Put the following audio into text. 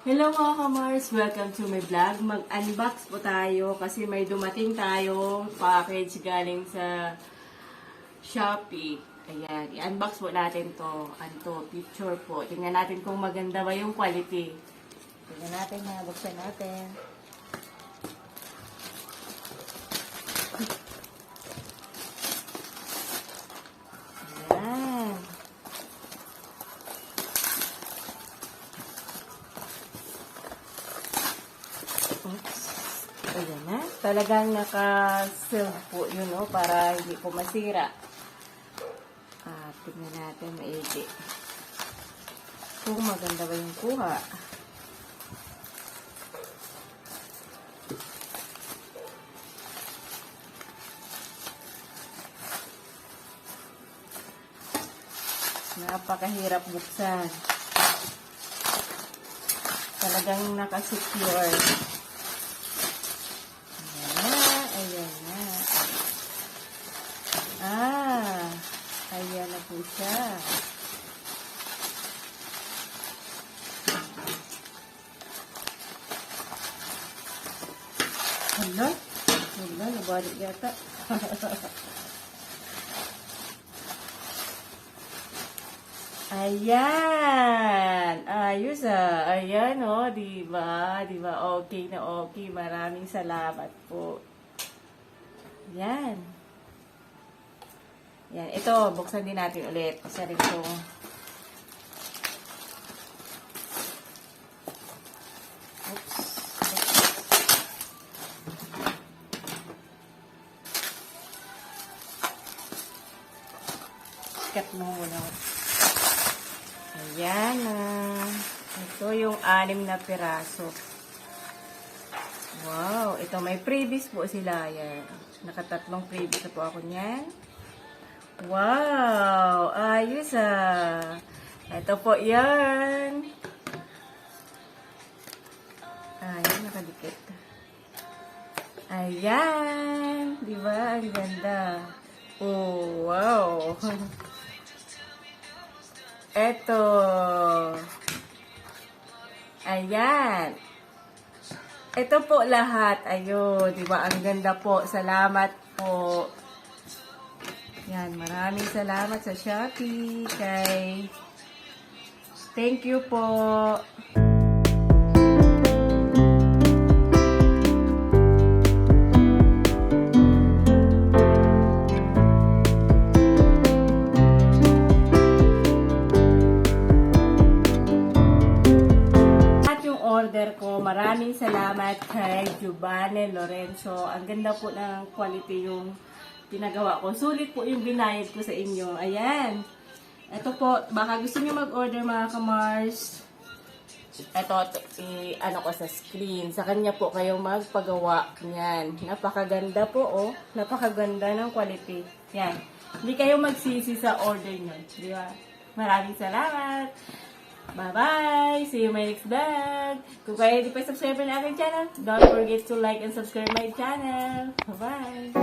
Hello mga kamars! Welcome to my vlog. Mag-unbox po tayo kasi may dumating tayong package galing sa Shopee. Ayan, i-unbox po natin to. Anto, picture po. Tingnan natin kung maganda ba yung quality. Tingnan natin na, buksan natin. Ayan. Oops. Ayan na. Talagang naka-seal po yun, no? Para hindi po masira. Tignan natin maigi. Kung maganda ba yung kuha. Napakahirap buksan. Talagang nakasecure. Ayan na. Ayan na po siya. Hala? Hala, nabalik yata. Ayan. Ayos Ayan diba? Diba? Okay na okay. Maraming salamat po. Yan. Yan. Ito, buksan din natin ulit. Isa rin itong sikat mo muna. Ayan na. Ito yung 6 na piraso. Wow. Ito, may freebies po sila. Ayan. Nakatatlong freebies na po ako niyan. Wow! Ayos Ito po yan. Ayan, nakadikit. Ayan. Diba? Ang ganda. Oh, wow. Ito. Ayan. Ito po lahat. Ayun. Diba? Ang ganda po. Salamat po. Yan, maraming salamat sa Shopee. Thank you po. At yung order ko, maraming salamat kay Giovanni Lorenzo. Ang ganda po ng quality yung pinagawa ko. Sulit po yung binayad ko sa inyo. Ayan. Ito po, baka gusto niyo mag-order mga kamars. Ito, ano ko sa screen. Sa kanya po kayo magpagawa. Yan. Napakaganda po, oh. Napakaganda ng quality. Yan. Hindi kayo magsisi sa order nyo. Di ba? Maraming salamat. Bye-bye! See you in my next vlog! Kung kayo hindi pa subscribe na aking channel, don't forget to like and subscribe my channel. Bye-bye!